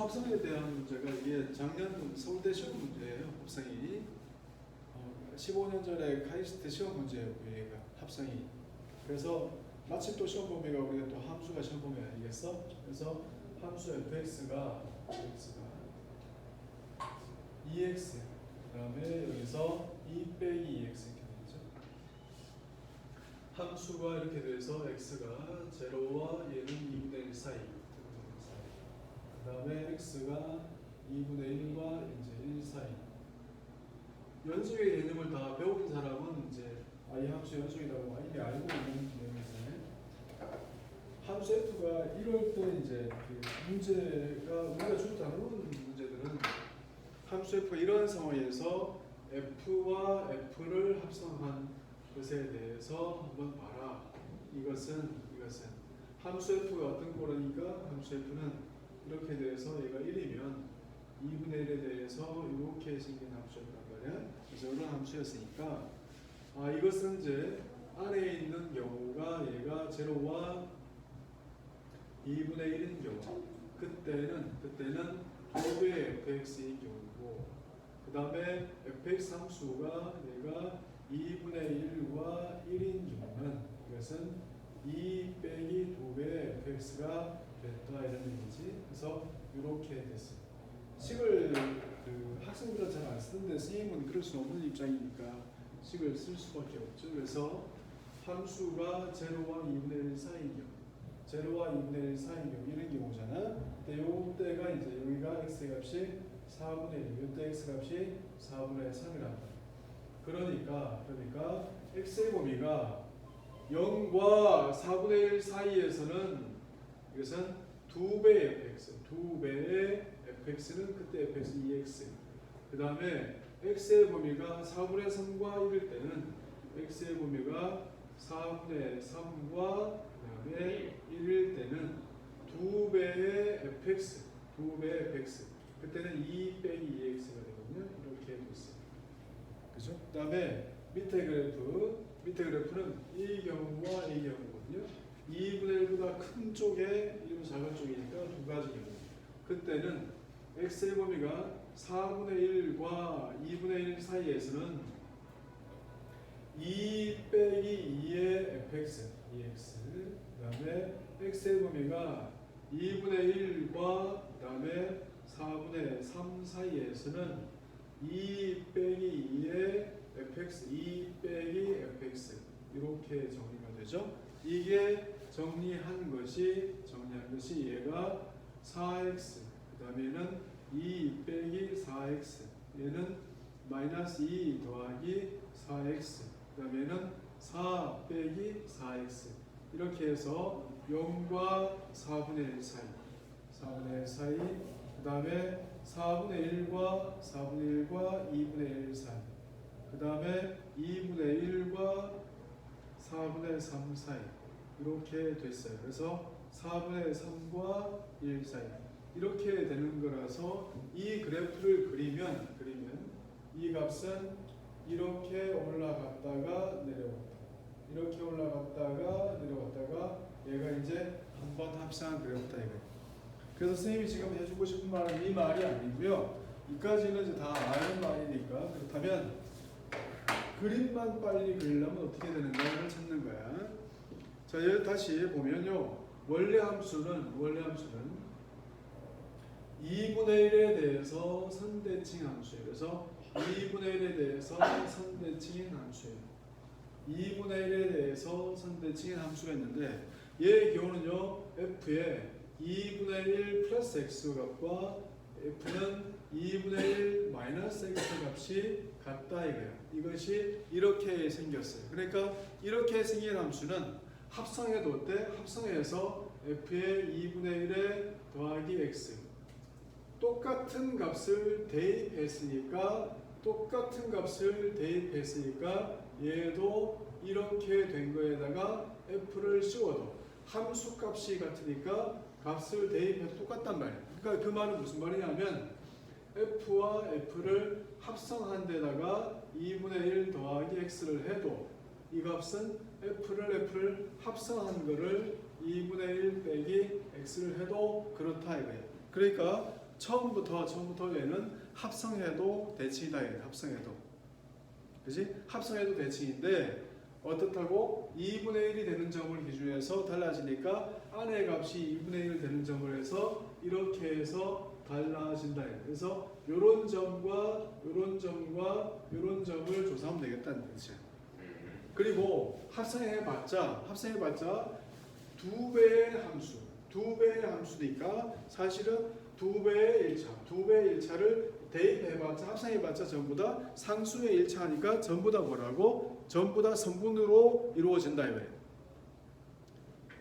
합성에 대한 문제가 이게 작년 서울대 시험 문제예요. 합성이 15년 전에 카이스트 시험 문제예요. 얘가 합성이. 그래서 마침 또 시험 범위가 우리가 또 함수가 시험 범위 아니겠어? 그래서 함수 fx가 2x 그다음에 여기서 2 빼기 2x 이렇게 되죠. 함수가 이렇게 돼서 x가 0와 얘는 2분의 1 사이. 그 다음에 x가 2분의 1과 이제 1 사이. 연속의 개념을 다 배운 사람은 이제 이 함수 연속이라고 이미 알고 있는 개념이잖아요. 함수 f가 이럴 때 이제 그 문제가 우리가 주로 다루는 문제들은 함수 f가 이런 상황에서 f와 f를 합성한 것에 대해서 한번 봐라. 이것은 함수 f가 어떤 거라니까 함수 f는 이렇게 돼서 얘가 1이면 2분의 1에 대해서 이렇게 생긴 함수였단 말이야. 그래서 이런 함수였으니까 이것은 이제 안에 있는 경우가 얘가 0와 2분의 1인 경우 그때는 2배의 fx인 경우고 그 다음에 fx 함수가 얘가 2분의 1과 1인 경우는 이것은 2 빼기 2배의 fx가 됐다 이런 얘기지. 그래서 이렇게 됐어요. 식을 그 학생들은 잘 안 쓰는데 선생님은 그럴 수 없는 입장이니까 식을 쓸 수밖에 없죠. 그래서 함수가 0와 2분의 1 사이인 경우 0와 2분의 1 사이인 경우 이런 경우잖아. 근데 요때가 이제 여기가 x 값이 4분의 1, 요때 x 값이 4분의 3이란다. 그러니까 x의 범위가 0과 4분의 1 사이에서는 이것은 2배의 fx, 2배의 fx는 그때 fx 2x. 그 다음에 x의 범위가 4분의 3과 1일 때는 x의 범위가 4분의 3과 그 다음에 1일 때는 2배의 fx, 2배의 fx. 그때는 2 빼기 2x가 되거든요. 이렇게 됐어요. 그죠? 그 다음에 밑에 그래프는 이 경우와 이 경우거든요. 2분의 1보다 큰 쪽에 1보다 작은 쪽이니까 두 가지 경우. 그때는 x의 범위가 4분의 1과 2분의 1 사이에서는 2 빼기 2의 fx, 2x. 그 다음에 x의 범위가 2분의 1과 그 다음에 4분의 3 사이에서는 2 빼기 2의 fx, 2 빼기 fx. 이렇게 정리가 되죠. 이게 정리한 것이 얘가 4x. 그 다음에는 2 빼기 4x. 얘는 마이너스 2 더하기 4x. 그 다음에는 4 빼기 4x. 이렇게 해서 0과 4분의 1 사이. 4분의 1 사이. 그 다음에 4분의 1과 4분의 1과 2분의 1 사이. 그 다음에 2분의 1과 4분의 3 사이. 이렇게 됐어요. 그래서 4분의 3과 1 사이. 이렇게 되는 거라서 이 그래프를 그리면 이 값은 이렇게 올라갔다가 내려왔다. 이렇게 올라갔다가 내려왔다가 얘가 이제 한번 합성한 그래프다 이거예요. 그래서 선생님이 지금 해주고 싶은 말은 이 말이 아니고요. 이까지는 이제 다 아는 말이니까. 그렇다면 그림만 빨리 그리려면 어떻게 되는가를 찾는 거야. 자, 여기 다시 보면요. 원래 함수는 2분의 1에 대해서 선대칭 함수예요. 그래서 2분의 1에 대해서 선대칭인 함수예요. 2분의 1에 대해서 선대칭인 함수가 있는데 얘의 경우는요. f에 2분의 1 플러스 x 값과 f는 2분의 1 마이너스 x 값이 같다 이거예요. 이것이 이렇게 생겼어요. 그러니까 이렇게 생긴 함수는 합성해도 어때? 합성해서 f의 2분의 1에 더하기 x 똑같은 값을 대입했으니까 얘도 이렇게 된 거에다가 f를 씌워도 함수 값이 같으니까 값을 대입해도 똑같단 말이에요. 그러니까 그 말은 무슨 말이냐면 f와 f를 합성한 데다가 2분의 1 더하기 x를 해도 이 값은 f를 합성한 거를 2분의 1 빼기 x를 해도 그렇다 이거예요. 그러니까 처음부터 얘는 합성해도 대칭이다. 합성해도. 그지? 합성해도 대칭인데 어떻다고? 2분의 1이 되는 점을 기준해서 달라지니까 안의 값이 2분의 1 되는 점을 해서 이렇게 해서 달라진다. 그래서 요런 점과 요런 점과 요런 점을 조사하면 되겠다는 거지. 그리고 합성해봤자 2배의 함수니까 사실은 2배의 1차를 대입해봤자 합성해봤자 전부 다 상수의 1차니까 전부 다 뭐라고? 전부 다 성분으로 이루어진다 이거예요.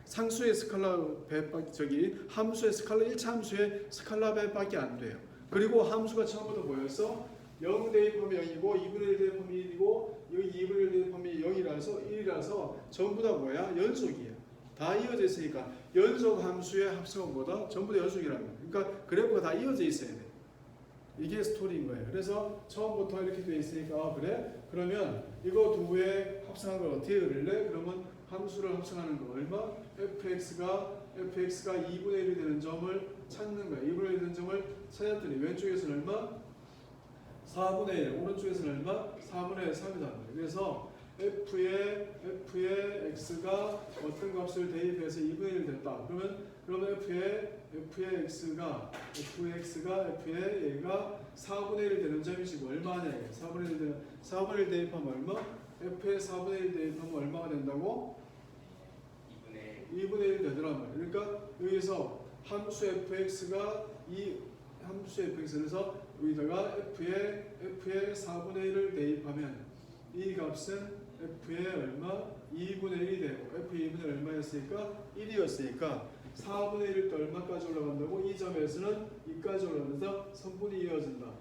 상수의 스칼라 배밖에 함수의 스칼라 1차 함수의 스칼라 배밖에 안 돼요. 그리고 함수가 처음부터 뭐였어? 0 대입하면 0이고 2분의 1 대입하면 1이고 여기 2분의 1 대입하면 1이라서 전부 다 뭐야? 연속이에요. 다 이어져 있으니까 연속 함수의 합성은 뭐다? 전부 다 연속이라는 거예요. 그러니까 그래프가 다 이어져 있어야 돼. 이게 스토리인 거예요. 그래서 처음부터 이렇게 돼 있으니까 그래? 그러면 이거 두 개 합성한 걸 어떻게 그릴래? 그러면 함수를 합성하는 거 얼마? fx가 2분의 1이 되는 점을 찾는 거야. 2분의 1이 되는 점을 찾았더니 왼쪽에서는 얼마? 4분의 1, 오른쪽에서는 얼마? 4분의 3이다. 그래서 f의 x가 어떤 값을 대입해서 2분의 1 됐다. 그러면 f의 x가 얘가 4분의 1 되는 점이 지금 얼마냐? 4분의 1 대입하면 얼마? f의 4분의 1 대입하면 얼마가 된다고? 2분의 1 되더란 말이야. 그러니까 여기서 함수 fx가 함수 fx에서 여기다가 f의 4분의 1을 대입하면 이 값은 f의 얼마? 2분의 1이 되고 f의 2분의 1 얼마였으니까? 1이었으니까 4분의 1일 때 얼마까지 올라간다고? 이 점에서는 2까지 올라가면서 선분이 이어진다.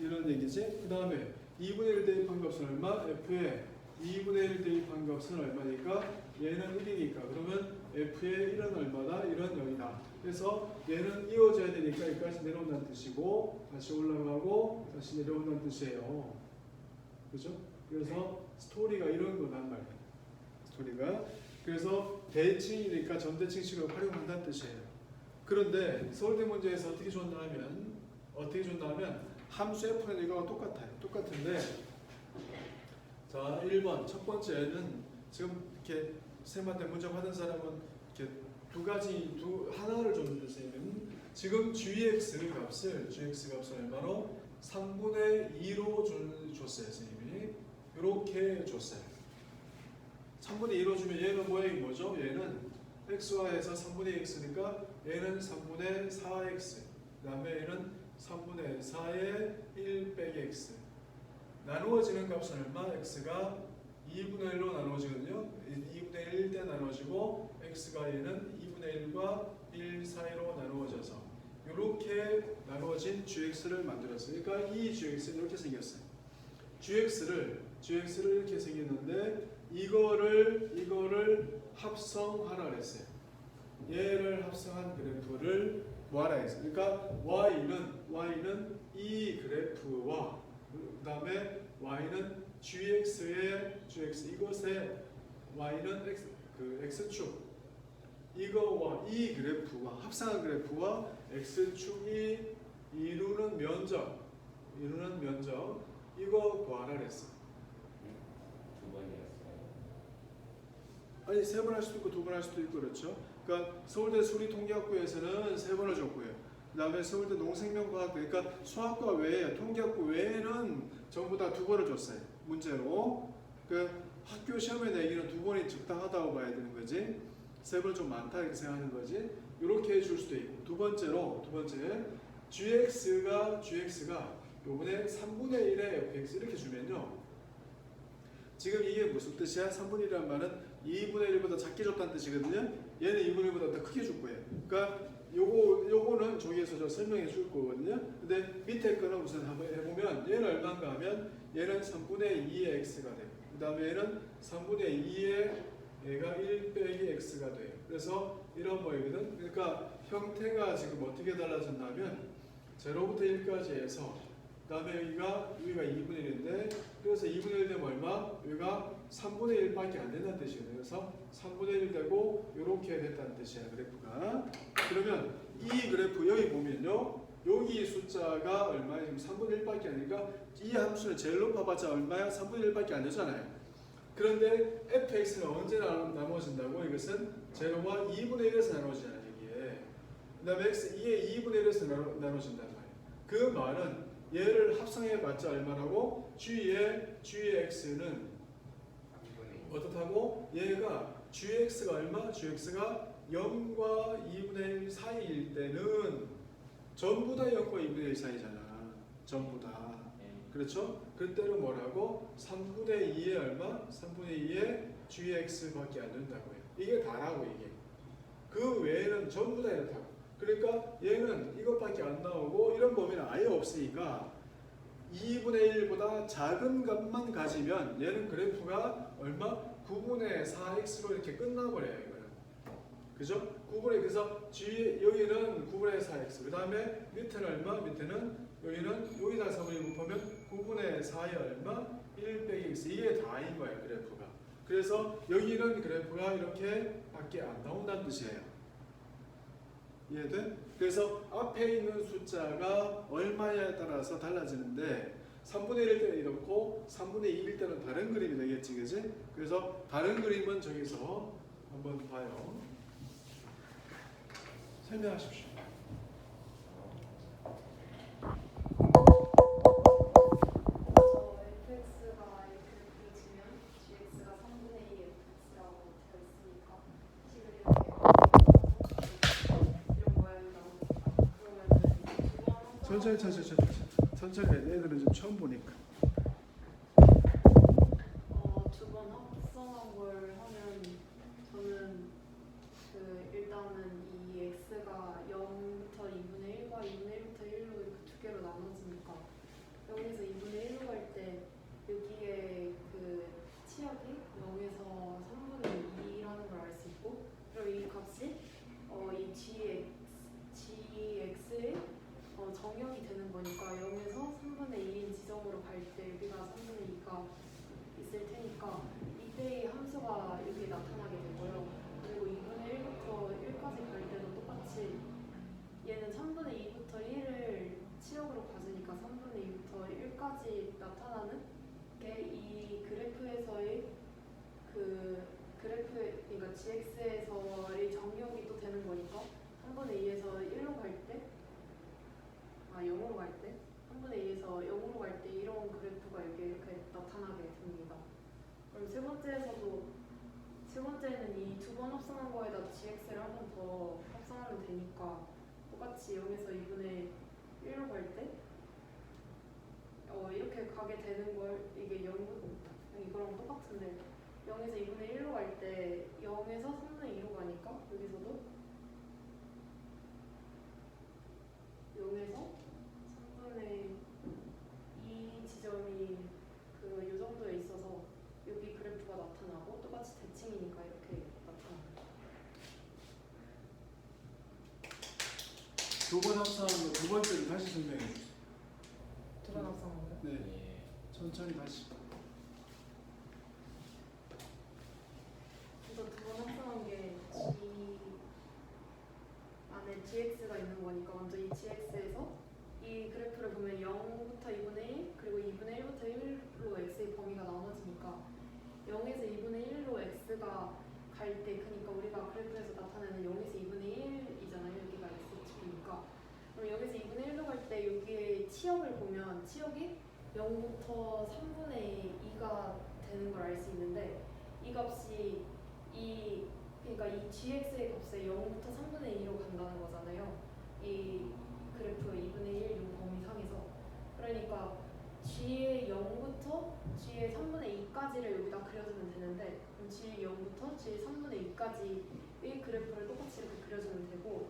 이런 얘기지. 그 다음에 2분의 1 대입한 값은 얼마? f의 2분의 1 대입한 값은 얼마니까? 얘는 1이니까. 그러면 f의 1은 얼마다? 1은 0이다. 그래서 얘는 이어져야 되니까 여기까지 내려온다는 뜻이고 다시 올라가고 다시 내려온다는 뜻이에요. 그죠? 그래서 스토리가 이런 거란 말이에요. 스토리가. 그래서 대칭이니까 점대칭식을 활용한다는 뜻이에요. 그런데 서울대 문제에서 어떻게 줬냐면 함수 f는 이거와 똑같아요. 똑같은데 자 1번 첫 번째는 지금 이렇게 쌤한테 문제 받은 사람은 이렇게 하나를 줬는데 지금 gx 값을 얼마로? 3분의 2로 줬어요. 선생님이 이렇게 줬어요. 3분의 2로 주면 얘는 모양이 뭐죠? 얘는 x화해서 3분의 x니까 얘는 3분의 4x 그 다음에 얘는 3분의 4의 1 빼기 x 나누어지는 값은 얼마? x가 2분의 1로 나누어지거든요. 2분의 1 때 나누어지고 x가 얘는 2분의 1과 1 사이로 나누어져서 이렇게 나누어진 gx를 만들었어요. 그러니까 이 gx는 이렇게 생겼어요. gx를 이렇게 생겼는데 이거를 합성하라 그랬어요. 얘를 합성한 그래프를 뭐하라 했어요. 그러니까 y는 이 그래프와 그 다음에 y는 이것의 y는 x축 이거와 이 그래프와 합성한 그래프와 x축이 이루는 면적 이거 구하라 그랬어. 두 번이었어요. 아니 3번 할 수도 있고 2번 할 수도 있고 그렇죠. 그러니까 서울대 수리통계학부에서는 3번을 줬고요. 그 다음에 서울대 농생명과학부 그러니까 수학과 외에 통계학부 외에는 전부 다 2번을 줬어요. 문제로. 그 학교 시험에 내기는 2번이 적당하다고 봐야 되는 거지. 3번 좀 많다 이렇게 생각하는 거지. 이렇게 해줄 수도 있고. 두 번째 gx가 요번에 3분의 1의 fx 이렇게 주면요. 지금 이게 무슨 뜻이야? 3분의 1이라는 말은 2분의 1보다 작게 줬다는 뜻이거든요. 얘는 2분의 1보다 더 크게 줄 거예요. 그러니까 요거는 저기에서 저 설명해 줄 거거든요. 근데 밑에 거는 우선 한번 해보면 얘는 얼마인가 하면 얘는 3분의 2의 x가 돼요. 그 다음에 얘는 3분의 2의 얘가 1 빼기 x가 돼요. 그래서 이런 모양이거든. 그러니까 형태가 지금 어떻게 달라졌냐면 0부터 1까지 해서 그 다음에 여기가 2분의 1인데 그래서 2분의 1 되면 얼마? 여기가 3분의 1밖에 안 된다는 뜻이거든요. 그래서 3분의 1 되고 이렇게 됐다는 뜻이야 그래프가. 그러면 이 그래프 여기 보면요 여기 숫자가 얼마야? 지금 3분의 1밖에 안 되니까 이 함수는 제일 높아봤자 얼마야? 3분의 1밖에 안 되잖아요. 그런데 fx는 언제 나눠진다고? 이것은 제로와 2분의 1에서 나눠지잖아요. 여기에. 그 다음에 x 2의 2분의 1에서 나눠진단 말이에요. 그 말은 얘를 합성해봤자 얼마라고? g의 x는 어떻다고? 얘가 gx가 얼마? gx가 0과 2분의 1 사이일 때는 전부 다 0과 2분의 1 사이잖아. 전부 다. 그렇죠? 그때는 뭐라고? 3분의 2의 얼마? 3분의 2의 gx밖에 안 된다고요. 이게 다라고 이게. 그 외에는 전부 다 이렇다고. 그러니까 얘는 이것밖에 안 나오고 이런 범위는 아예 없으니까 2분의 1보다 작은 값만 가지면 얘는 그래프가 얼마? 9분의 4x로 이렇게 끝나버려요. 이거는. 그죠? 9분의 그래서 여기는 9분의 4x 그 다음에 밑에는 얼마? 밑에는 여기는 여기다 3분의 곱하면 9분의 4의 얼마? 1 빼기 x 이게 다인 거예요. 그래프가. 그래서 여기는 그래프가 이렇게 밖에 안 나온다는 뜻이에요. 이해돼? 그래서 앞에 있는 숫자가 얼마냐에 따라서 달라지는데 3분의 1일 때는 이렇고 3분의 2일 때는 다른 그림이 되겠지, 그지? 그래서 다른 그림은 저기서 한번 봐요. 설명하십시오. fx가 이렇게 그려지면 gx가 3분의 2 fx라고 되어 있으니까 식을 이렇게 이런 모양이 나오니까 그러면은 천천히 애들은 좀 처음 보니까. 두 번 합성한 걸 하면 저는 일단은 이 x가 0부터 2분의 1과 2분의 1부터 1로 이렇게 두 개로 나눠지니까 여기서 2분의 1로 갈 때 여기에 그 치역이 0에서 3분의 2라는 걸 알 수 있고 그리고 이 값이 이 gx의 정역이 되는 거니까 0에서 3분의 2인 지점으로 갈 때 여기가 3분의 2가 있을 테니까 이때의 함수가 여기 나타나게 되고요. 그리고 2분의 1부터 1까지 갈 때도 똑같이 얘는 3분의 2부터 1을 치역으로 가지니까 3분의 2부터 1까지 나타나는 게 이 그래프에서의 그러니까 gx에서의 정역이 또 되는 거니까 3분의 2에서 1로 갈 때 0으로 갈 때 3분의 2에서 0으로 갈 때 이런 그래프가 여기 이렇게 나타나게 됩니다. 그럼 세 번째는 이 두 번 합성한 거에다 gx를 한 번 더 합성하면 되니까 똑같이 0에서 2분의 1로 갈 때 이렇게 가게 되는 걸 이게 0 이거랑 똑같은데 0에서 2분의 1로 갈 때 0에서 3분의 2로 가니까 여기서도 0에서 3분의 2 지점이 요 정도에 있어서 여기 그래프가 나타나고 똑같이 대칭이니까 이렇게 나타납니다. 두 번 합성한 거 두 번째를 다시 설명해 주세요. 두 번 합성한 거요? 네. 천천히 다시. 그래서 두 번 합성한 게 g 안에 gx가 있는 거니까 먼저 이 gx에서 이 그래프를 보면 0부터 2분의 1 그리고 2분의 1부터 1로 x의 범위가 나눠지니까 0에서 2분의 1로 x가 갈 때 그러니까 우리가 그래프에서 나타내는 0에서 2분의 1이잖아요. 여기가 x축이니까 그럼 0에서 2분의 1로 갈 때 여기에 치역을 보면 치역이 0부터 3분의 2가 되는 걸 알 수 있는데 이 값이 그러니까 이 gx의 값에 0부터 3분의 2로 간다는 거잖아요. 이 그래프 2분의 1 요 범위상에서 그러니까 g의 0부터 g의 3분의 2까지를 여기다 그려주면 되는데 그럼 g의 0부터 g의 3분의 2까지의 그래프를 똑같이 이렇게 그려주면 되고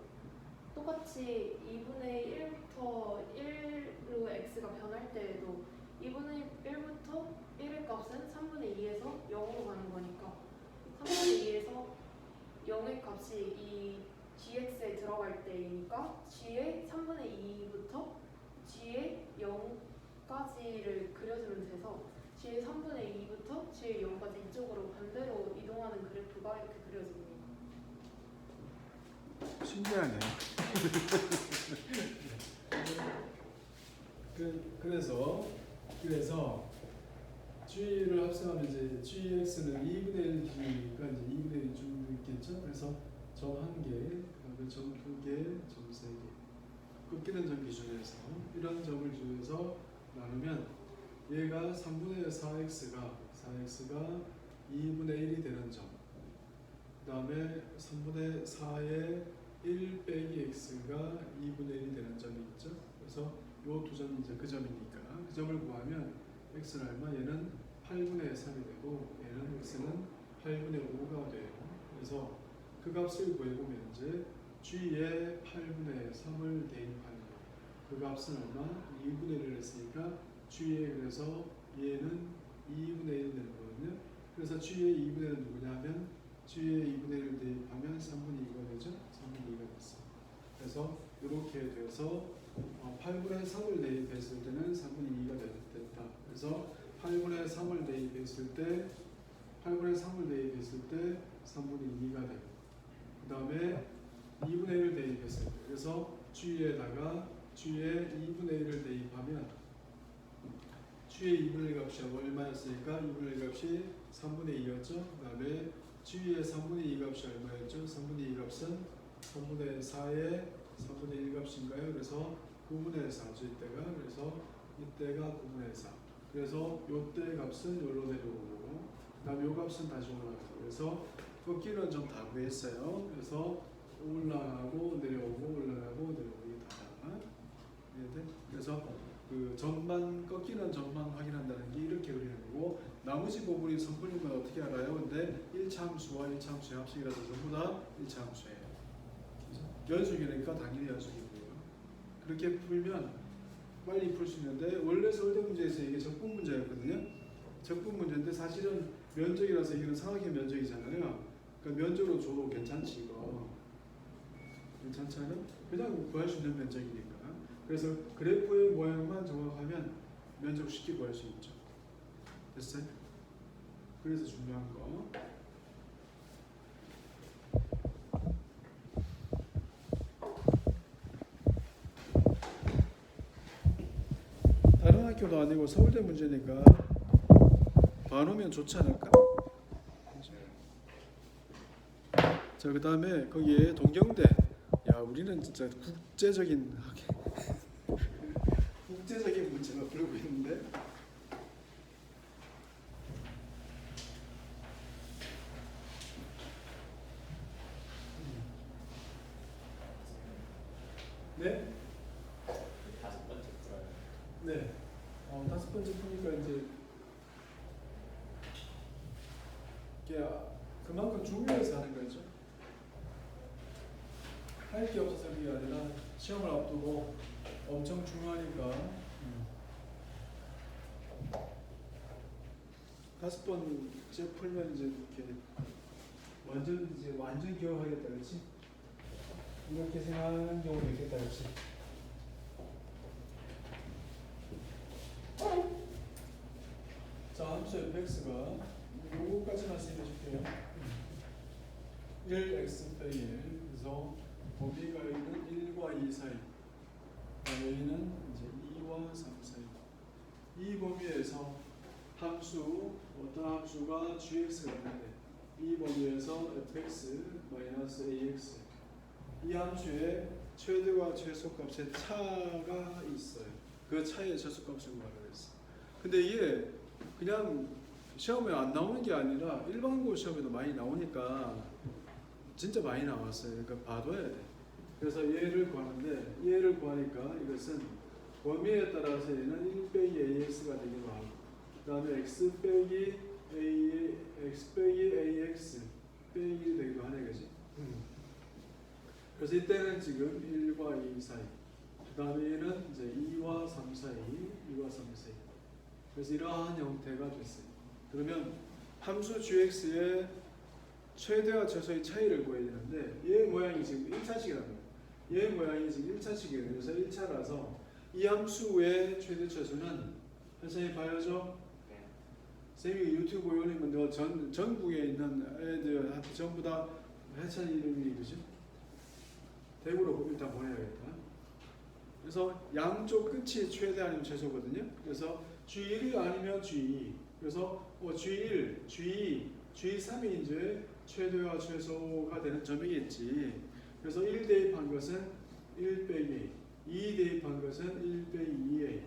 똑같이 2분의 1부터 1로 x가 변할 때에도 2분의 1부터 1의 값은 3분의 2에서 0으로 가는 거니까 3분의 2에서 0의 값이 이 gx에 들어갈 때이니까 g의 3분의 2부터 g의 0까지를 그려주면 돼서 g의 3분의 2부터 g의 0까지 이쪽으로 반대로 이동하는 그래프가 이렇게 그려집니다. 신기하네. 그래서 g를 합성하면 이제 gx는 2분의 1g가 이제 2분의 1쯤 있겠죠. 그래서 점 1개, 그다음에 점 2개, 점 3개. 꺾이는 점 기준에서 이런 점을 기준해서 나누면 얘가 3분의 4x가 2분의 1이 되는 점. 그다음에 3분의 4의 1 빼기 x가 2분의 1이 되는 점이 있죠. 그래서 요 두 점이 이제 그 점이니까 그 점을 구하면 x는 얼마? 얘는 8분의 3이 되고 얘는 x는 8분의 5가 돼요. 그래서 그 값을 구해보면 이제 g에 8분의 3을 대입하는 그 값은 얼마? 2분의 1을 했으니까 g에 그래서 얘는 2분의 1 되는 거거든요. 그래서 g의 2분의 1은 누구냐 하면 g에 2분의 1을 대입하면 3분의 2가 되죠. 3분의 2가 됐어요. 그래서 이렇게 돼서 8분의 3을 대입했을 때는 3분의 2가 됐다. 그래서 8분의 3을 대입했을 때 3분의 2가 되고 그 다음에 2분의 1을 대입했을 때 그래서 g에다가 g에 2분의 1을 대입하면 g의 2분의 1 값이 얼마였으니까 2분의 1 값이 3분의 2였죠. 그 다음에 g의 3분의 2 값이 얼마였죠? 3분의 2 값은 3분의 4의 3분의 1 값인가요? 그래서 9분의 4죠. 이때가. 그래서 이때가 9분의 4. 그래서 요때 값은 요로 내려오고 그 다음에 요 값은 다시 올라가고 그래서 꺾이는 점 다 구했어요. 그래서 올라가고 내려오고 올라가고 내려오고 이게 다다. 그래서 그 점만 꺾이는 점만 확인한다는 게 이렇게 그리는 거고 나머지 부분이 선분인 건 어떻게 알아요? 근데 1차 함수와 1차 함수의 합식이라서 전부 다 1차 함수예요. 연속이니까 당연히 연속이고요. 그렇게 풀면 빨리 풀 수 있는데 원래 서울대 문제에서 이게 적분 문제였거든요. 적분 문제인데 사실은 면적이라서 이거는 상학의 면적이잖아요. 그러니까 면적으로 줘도 괜찮지 이거. 괜찮지 않아? 그냥 구할 수 있는 면적이니까. 그래서 그래프의 모양만 정확하면 면적 쉽게 구할 수 있죠. 됐어요? 그래서 중요한 거. 다른 학교도 아니고 서울대 문제니까 봐놓으면 좋지 않을까? 자, 그 다음에 거기에 동경대. 야, 우리는 진짜 국제적인 국제적인 문제가 풀고 있는데. 네? 다섯 번째 풀어요. 네. 다섯 번째 푸니까 이제 이게 그만큼 중요해서 하는 거죠. 할 게 없어서 그게 아니라 시험을 앞두고 엄청 중요하니까. 다섯 번째 풀면 이제 이렇게 완전 기억하겠다, 그렇지? 이렇게 생각하는 경우도 있겠다, 그렇지? 자, 함수 fx가 요거까지만 쓰여줄게요. 1x 빼기 1. 그래서 범위가 있는 1과 2 사이. 여기는 이제 2와 3 사이. 이 범위에서 함수 어떤 함수가 gx가 되는데 이 범위에서 fx 마이너스 ax 이 함수의 최대와 최소값의 차가 있어요. 그 차의 최소값을 구하라고 했어. 근데 이게 그냥 시험에 안 나오는 게 아니라 일반고 시험에도 많이 나오니까 진짜 많이 나왔어요. 그러니까 봐둬야 돼. 그래서 얘를 구하는데 얘를 구하니까 이것은 범위에 따라서 얘는 1 빼기 ax가 되기도 하고 그 다음에 x 빼기 ax 빼기 되기도 하네, 그지? 그래서 이때는 지금 1과 2 사이 그 다음에 얘는 이제 2와 3 사이 2와 3 사이 그래서 이러한 형태가 됐어요. 그러면 함수 gx의 최대와 최소의 차이를 구해야 되는데 얘 모양이 지금 1차식이라는 거예요. 얘 모양이 지금 1차식이에요. 그래서 1차라서 이 함수의 최대 최소는 선생님이 봐야죠. 쌤이 유튜브 올리면 전국에 있는 애들 전부 다 해찬 이름이 그죠? 대구로 일단 보내야겠다. 그래서 양쪽 끝이 최대 아니면 최소거든요. 그래서 G1 아니면 G2. 그래서 G1, G2, G3이 이제 최대와 최소가 되는 점이겠지. 그래서 1 대입한 것은 1 빼기 2 대입한 것은 1 빼기 2A.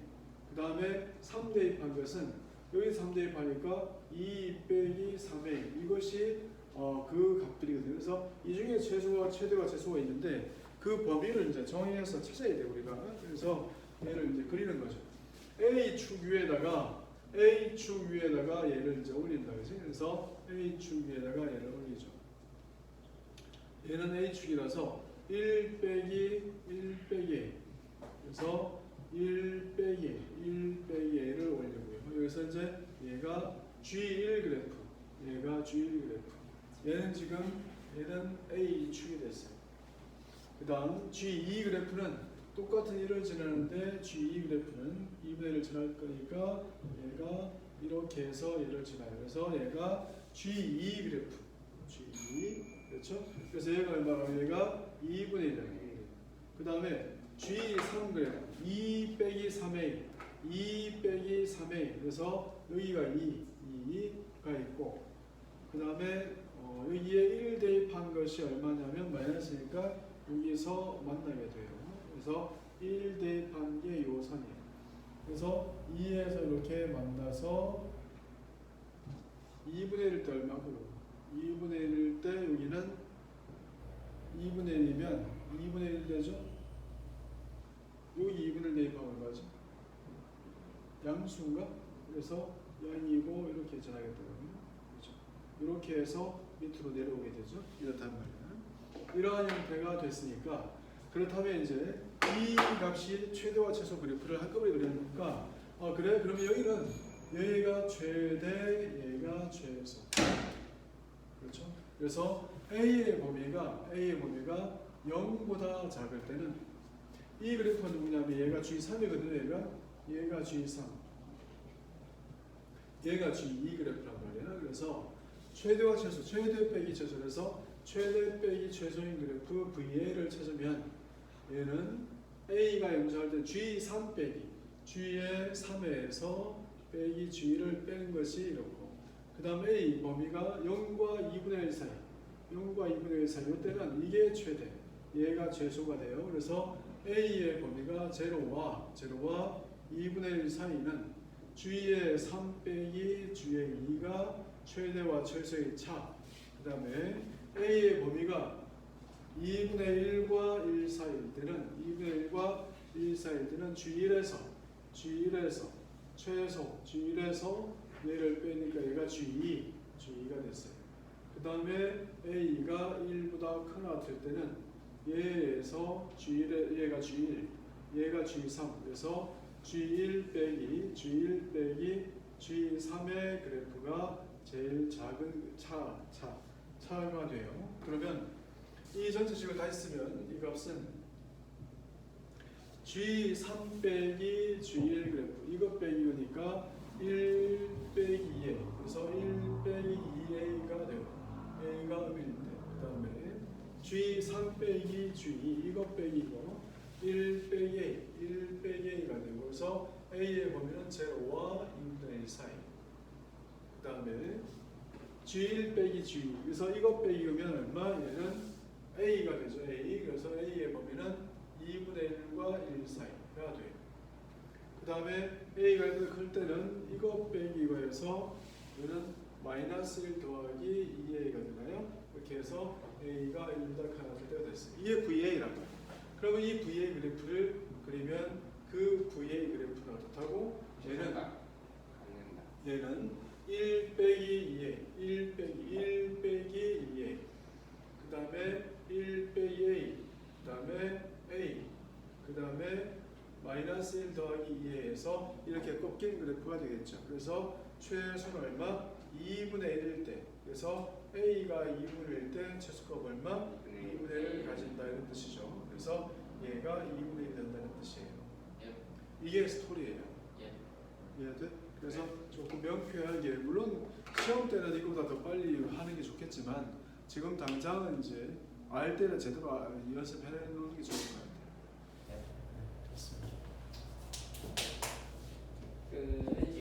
그 다음에 3 대입한 것은 여기 3 대입하니까 2 빼기 3A. 이것이 그 값들이거든요. 그래서 이 중에 최소와 최대와 최소가 있는데 그 범위를 이제 정의해서 찾아야 돼요 우리가. 그래서 얘를 이제 그리는 거죠. A축 위에다가 얘를 이제 올린다, 그지? 그래서 A축 위에다가 얘를 올리죠. 얘는 A축이라서 1 빼기 1 빼기 그래서 1 빼기 A를 올리고요. 여기서 이제 얘가 G1 그래프, 얘가 G1 그래프. 얘는 A축이 됐어요. 그 다음 G2 그래프는 똑같은 1을 지나는데 G2 그래프는 2분의 1을 지날 거니까 얘가 이렇게 해서 얘를 지나요. 그래서 얘가 G2 그래프, G2 그렇죠? 그래서 얘가 얼마나? 얘가 2분의 1이에요. 그 다음에 G3 그래프 2 빼기 3A, 2 빼기 3A. 그래서 여기가 2가 있고 그 다음에 여기에 1 대입한 것이 얼마냐면 마이너스니까 여기서 만나게 돼요. 그래서 1 대입한 게 요 선이에요. 그래서 2에서 이렇게 만나서 2분의 1일 때 얼마고? 2분의 1일 때 여기는 2분의 1이면 2분의 1 되죠? 여기 2분의 1 대입하면 얼마죠? 양수인가? 그래서 양이고 이렇게 전하겠다고요. 그렇죠? 이렇게 해서 밑으로 내려오게 되죠. 이렇단 말이에요. 이러한 형태가 됐으니까 그렇다면 이제 이 값이 최대와 최소 그래프를 한꺼번에 그리니까 그래? 그러면 여기는 얘가 최대, 얘가 최소. 그렇죠? 그래서 A의 범위가 0보다 작을 때는 이 그래프가 누구냐면 얘가 G3이거든요. 얘가 G3. 얘가 G2 그래프란 말이에요. 그래서 최대와 최소, 최대 빼기 최소에서 최대 빼기 최소인 그래프 VA를 찾으면 얘는 A가 영수할 때 G3 빼기 G의 3에서 빼기 G를 빼는 것이 이렇고 그 다음 A 범위가 0과 2분의 1 사이 0과 2분의 1 사이 이때는 이게 최대 얘가 최소가 돼요. 그래서 A의 범위가 0와 2분의 1 사이는 G의 3 빼기 G의 2가 최대와 최소의 차. 그 다음에 A의 범위가 2분의 1과 1 사이일 때는 2분의 1과 1 사이일 때는 G1에서 최소 G1에서 얘를 빼니까 얘가 G2가 됐어요. 그 다음에 A가 1보다 크나 될 때는 얘에서 얘가 G1, 얘가 G3 그래서 G1 빼기 G3의 그래프가 제일 작은 차가 돼요. 그러면 이 전체식을 다 했으면 이 값은 G3 빼기 G1 그래프 이것 빼기니까 1 빼기 2A 그래서 1 빼기 2A가 돼요. A가 음일인데 그 다음에 G3 빼기 G2 이것 빼기고 1 빼기 A가 되고 그래서 A의 범위는 0와 2분의 1 사이 그 다음에 G1 빼기 G2 그래서 이것 빼기면 얼마? 얘는 A가 되죠. A 그래서 A의 범위는 2분의 1과 1 사이가 돼요. 그 다음에 A가 1보다 클 때는 이것 빼기 이거에서 얘는 마이너스 1 더하기 2A가 되나요? 이렇게 해서 A가 1보다 크나 될 때가 됐어요. 이게 VA라고 해요. 그러면 이 VA 그래프를 그리면 그 VA 그래프는 어떻다고? 얘는 1 빼기 2A 1 빼기 2A 그 다음에 1 빼기 A 그 다음에 A 그 다음에 마이너스 1 더하기 2A에서 이렇게 꺾인 그래프가 되겠죠. 그래서 최소는 얼마? 2분의 1일 때 그래서 A가 2분의 1일 때 최소값 얼마? 2분의 1을 가진다 이런 뜻이죠. 그래서 얘가 2분의 1이 된다는 뜻이에요. 이게 스토리예요. 이해돼? 그래서 조금 명쾌하게 물론 시험 때는 이거보다 더 빨리 하는 게 좋겠지만 지금 당장은 이제 알 때는 제대로 연습해 놓는 게 좋을 거예요.